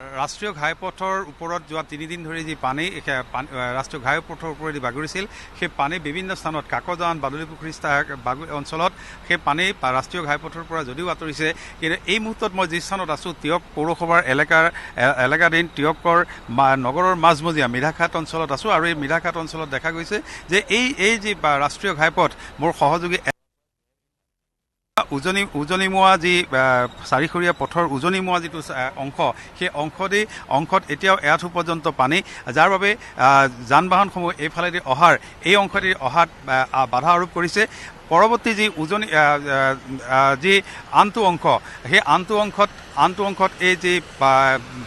ৰাষ্ট্ৰীয় ঘাইপথৰ ওপৰত যোৱা 3 দিন ধৰি যি পানী ৰাষ্ট্ৰীয় ঘাইপথৰ ওপৰেদি বাগৰিছিল সেই পানী বিভিন্ন স্থানত কাকজান বাদুলিপুখুৰী অঞ্চলত সেই পানী ৰাষ্ট্ৰীয় ঘাইপথৰ পৰা যদিও আঁতৰিছে কিন্তু এই মুহূৰ্তত মই যি স্থানত আছোঁ টিয়ক পৌৰসভাৰ এলেকাধীন টিয়কৰ নগৰৰ মাজমজিয়া মিধাঘাট অঞ্চলত আছোঁ আৰু এই মিধাঘাট অঞ্চলত দেখা গৈছে যে এই যি ৰাষ্ট্ৰীয় ঘাইপথ মোৰ সহযোগী উজনিমুৱা যি চাৰিখৰীয়া পথৰ উজনিমুৱা যিটো অংশ সেই অংশত এতিয়াও এআঁঠু পৰ্যন্ত পানী যাৰ বাবে যান বাহনসমূহ এইফালেদি এই অংশটি অহাত বাধা আৰোপ কৰিছে পৰৱৰ্তী যি আনটো অংশ সেই আনটো অংশত এই যি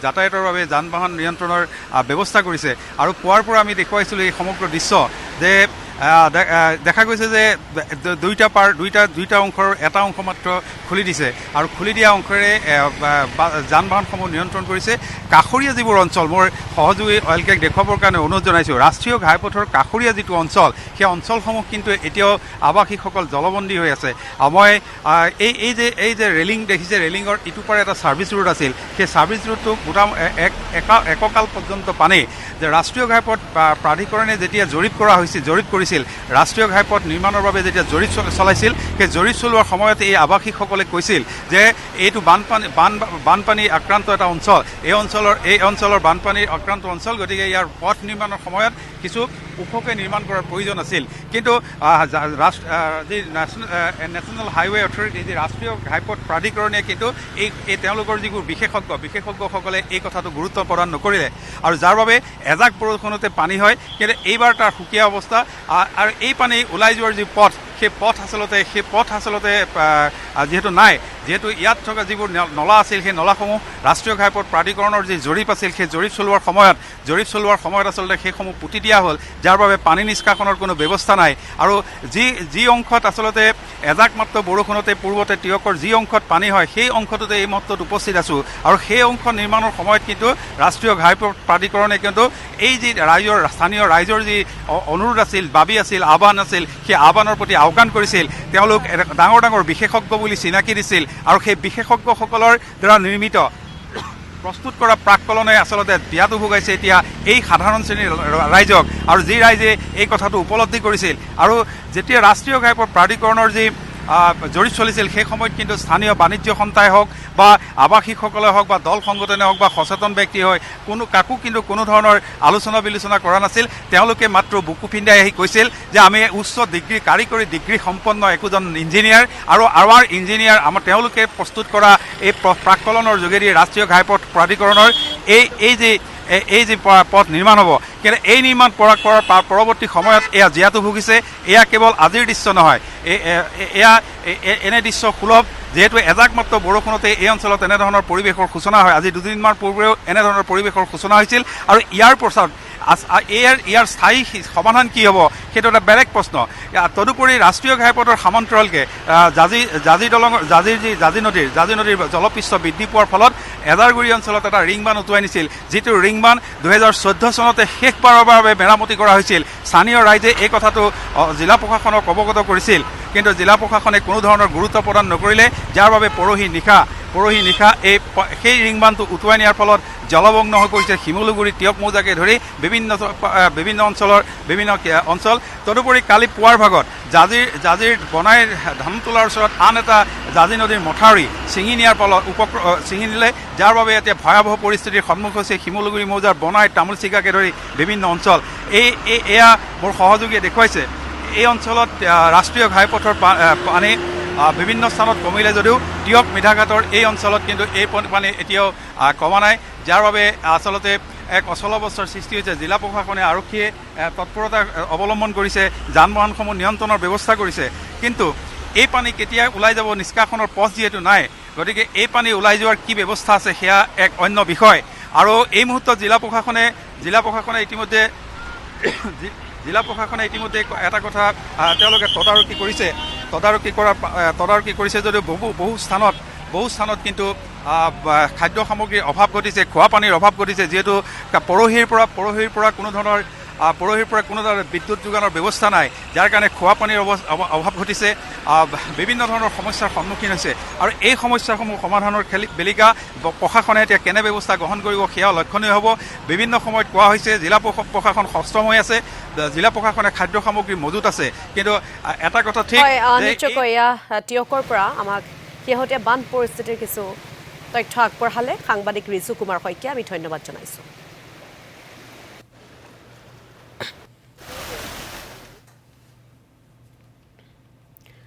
যাতায়াতৰ বাবে যান বাহন নিয়ন্ত্ৰণৰ ব্যৱস্থা কৰিছে আৰু পুৱাৰ পৰা আমি দেখুৱাইছিলোঁ এই সমগ্ৰ দৃশ্য যে দেখা গৈছে যে দুইটা অংশৰ এটা অংশ মাত্ৰ খুলি দিছে আৰু খুলি দিয়া অংশৰে যান বাহনসমূহ নিয়ন্ত্ৰণ কৰিছে কাষৰীয়া যিবোৰ অঞ্চল মোৰ সহযোগী অইলকেক দেখুৱাবৰ কাৰণে অনুৰোধ জনাইছোঁ ৰাষ্ট্ৰীয় ঘাইপথৰ কাষৰীয়া যিটো অঞ্চল সেই অঞ্চলসমূহ কিন্তু এতিয়াও আৱাসীসকল জলবন্দী হৈ আছে মই এই যে ৰেলিং দেখিছে ৰেলিঙৰ ইটো পাৰে এটা ছাৰ্ভিচ ৰোড আছিল সেই ছাৰ্ভিচ ৰোডটো এককাল পৰ্যন্ত পানী যে ৰাষ্ট্ৰীয় ঘাইপথ প্ৰাধিকৰণে যেতিয়া জৰীপ কৰিছিল ৰাষ্ট্ৰীয় ঘাইপথ নিৰ্মাণৰ বাবে যেতিয়া জৰীপ চলাইছিল সেই জৰীপ চলোৱাৰ সময়ত এই আৱাসীসকলে কৈছিল যে এইটো বানপানী আক্ৰান্ত এটা অঞ্চল এই অঞ্চলৰ বানপানীৰ আক্ৰান্ত অঞ্চল গতিকে ইয়াৰ পথ নিৰ্মাণৰ সময়ত কিছু ওখকৈ নিৰ্মাণ কৰাৰ প্ৰয়োজন আছিল কিন্তু যি নেশ্যনেল হাইৱে অথৰিটি যি ৰাষ্ট্ৰীয় ঘাইপথ প্ৰাধিকৰণে কিন্তু এই তেওঁলোকৰ যিবোৰ বিশেষজ্ঞসকলে এই কথাটো গুৰুত্ব প্ৰদান নকৰিলে আৰু যাৰ বাবে এজাক বৰষুণতে পানী হয় কিন্তু এইবাৰ তাৰ সুকীয়া অৱস্থা আৰু এই পানী ওলাই যোৱাৰ যি পথ সেই পথ আচলতে যিহেতু ইয়াত থকা যিবোৰ নলা আছিল সেই নলাসমূহ ৰাষ্ট্ৰীয় ঘাইপথ প্ৰাধিকৰণৰ যি জৰীপ আছিল সেই জৰীপ চলোৱাৰ সময়ত আচলতে সেইসমূহ পুতি দিয়া হ'ল যাৰ বাবে পানী নিষ্কাশনৰ কোনো ব্যৱস্থা নাই আৰু যি অংশত আচলতে এজাক মাত্ৰ বৰষুণতে পূৰ্বতে টিয়কৰ যি অংশত পানী হয় সেই অংশটোতে এই মুহূৰ্তত উপস্থিত আছোঁ আৰু সেই অংশ নিৰ্মাণৰ সময়ত কিন্তু ৰাষ্ট্ৰীয় ঘাইপথ প্ৰাধিকৰণে কিন্তু এই যি স্থানীয় ৰাইজৰ যি অনুৰোধ আছিল দাবী আছিল আহ্বান আছিল সেই আহ্বানৰ প্ৰতি আওকাণ কৰিছিল তেওঁলোক ডাঙৰ বিশেষজ্ঞ বুলি চিনাকি দিছিল আৰু সেই বিশেষজ্ঞসকলৰ দ্বাৰা নিৰ্মিত প্ৰস্তুত কৰা প্ৰাককলনে আচলতে বিয়াতো ভোগাইছে এতিয়া এই সাধাৰণ শ্ৰেণীৰ ৰাইজক আৰু যি ৰাইজে এই কথাটো উপলব্ধি কৰিছিল আৰু যেতিয়া ৰাষ্ট্ৰীয় ঘাইপথ প্ৰাধিকৰণৰ যি জৰীপ চলিছিল সেই সময়ত কিন্তু স্থানীয় বাণিজ্য সন্থাই হওক বা আৱাসীসকলে হওক বা দল সংগঠনে হওক বা সচেতন ব্যক্তি হয় কাকো কিন্তু কোনো ধৰণৰ আলোচনা বিলোচনা কৰা নাছিল তেওঁলোকে মাত্ৰ বুকু পিন্ধাই আহি কৈছিল যে আমি উচ্চ কাৰিকৰী ডিগ্ৰী সম্পন্ন একোজন ইঞ্জিনিয়াৰ আৰু আমাৰ ইঞ্জিনিয়াৰ তেওঁলোকে প্ৰস্তুত কৰা এই প্ৰাককলনৰ যোগেদি ৰাষ্ট্ৰীয় ঘাইপথ প্ৰাধিকৰণৰ এই যি পথ নিৰ্মাণ হ'ব কিন্তু এই নিৰ্মাণ কৰাৰ পৰৱৰ্তী সময়ত এয়া জীয়াতু ভুগিছে এয়া কেৱল আজিৰ দৃশ্য নহয় এনে দৃশ্য সুলভ যিহেতু এজাক মাত্ৰ বৰষুণতে এই অঞ্চলত এনেধৰণৰ পৰিৱেশৰ সূচনা হয় আজি দুদিনমান পূৰ্বেও এনেধৰণৰ পৰিৱেশৰ সূচনা হৈছিল আৰু ইয়াৰ পাছত ইয়াৰ স্থায়ী সমাধান কি হ'ব সেইটো এটা বেলেগ প্ৰশ্ন তদুপৰি ৰাষ্ট্ৰীয় ঘাইপথৰ সমান্তৰালকৈ জাঁজি নদীৰ জলপৃষ্ঠ বৃদ্ধি পোৱাৰ ফলত এজাৰগুৰি অঞ্চলত এটা ৰিং বান্ধ উটুৱাই নিছিল যিটো ৰিং বান্ধ 2014 চনতে শেষবাৰৰ বাবে মেৰামতি কৰা হৈছিল স্থানীয় ৰাইজে এই কথাটো জিলা প্ৰশাসনক অৱগত কৰিছিল কিন্তু জিলা প্ৰশাসনে কোনো ধৰণৰ গুৰুত্ব প্ৰদান নকৰিলে যাৰ বাবে পৰহি নিশা সেই ৰিং বান্ধটো উটুৱাই নিয়াৰ ফলত জলমগ্ন হৈ পৰিছে শিমলুগুৰি টিয়ক মৌজাকে ধৰি বিভিন্ন অঞ্চল তদুপৰি কালি পুৱাৰ ভাগত জাজিৰ বনাইৰ ধানতোলাৰ ওচৰত আন এটা জাজি নদীৰ মথাউৰি ছিঙি নিলে যাৰ বাবে এতিয়া ভয়াৱহ পৰিস্থিতিৰ সন্মুখ হৈছে শিমলুগুৰি মৌজাৰ বনাই তামোল চিগাকে ধৰি বিভিন্ন অঞ্চল এয়া মোৰ সহযোগীয়ে দেখুৱাইছে এই অঞ্চলত ৰাষ্ট্ৰীয় ঘাইপথৰ পানী বিভিন্ন স্থানত কমিলে যদিও টিয়ক মিধাঘাটৰ এই অঞ্চলত কিন্তু এই পানী এতিয়াও কমা নাই যাৰ বাবে আচলতে এক অচল অৱস্থাৰ সৃষ্টি হৈছে জিলা প্ৰশাসনে আৰক্ষীয়ে তৎপৰতা অৱলম্বন কৰিছে যান বাহনসমূহ নিয়ন্ত্ৰণৰ ব্যৱস্থা কৰিছে কিন্তু এই পানী কেতিয়া ওলাই যাব নিষ্কাশনৰ পথ যিহেতু নাই গতিকে এই পানী ওলাই যোৱাৰ কি ব্যৱস্থা আছে সেয়া এক অন্য বিষয় আৰু এই মুহূৰ্তত জিলা প্ৰশাসনে ইতিমধ্যে এটা কথা তেওঁলোকে তদাৰকী কৰিছে যদিও বহু স্থানত কিন্তু খাদ্য সামগ্ৰীৰ অভাৱ ঘটিছে খোৱা পানীৰ অভাৱ ঘটিছে যিহেতু পৰহিৰ পৰা কোনো ধৰণৰ পৰহিৰ পৰা কোনো ধৰণৰ বিদ্যুৎ যোগানৰ ব্যৱস্থা নাই, যাৰ কাৰণে খোৱা পানীৰ অভাৱ ঘটিছে, বিভিন্ন ধৰণৰ সমস্যাৰ সন্মুখীন হৈছে। আৰু এই সমস্যাসমূহ সমাধানৰ বেলিকা প্ৰশাসনে এতিয়া কেনে ব্যৱস্থা গ্ৰহণ কৰিব সেয়াও লক্ষণীয় হ'ব। বিভিন্ন সময়ত কোৱা হৈছে জিলা প্ৰশাসন সষ্টম হৈ আছে, জিলা প্ৰশাসনে খাদ্য সামগ্ৰী মজুত আছে, কিন্তু এটা কথা ঠিক নিশ্চয়কৈ এয়া টিয়কৰ পৰা আমাক শেহতীয়া বান পৰিস্থিতিৰ কিছু তথ্য আগবঢ়ালে সাংবাদিক ৰিজু কুমাৰ শইকীয়া, আমি ধন্যবাদ জনাইছোঁ।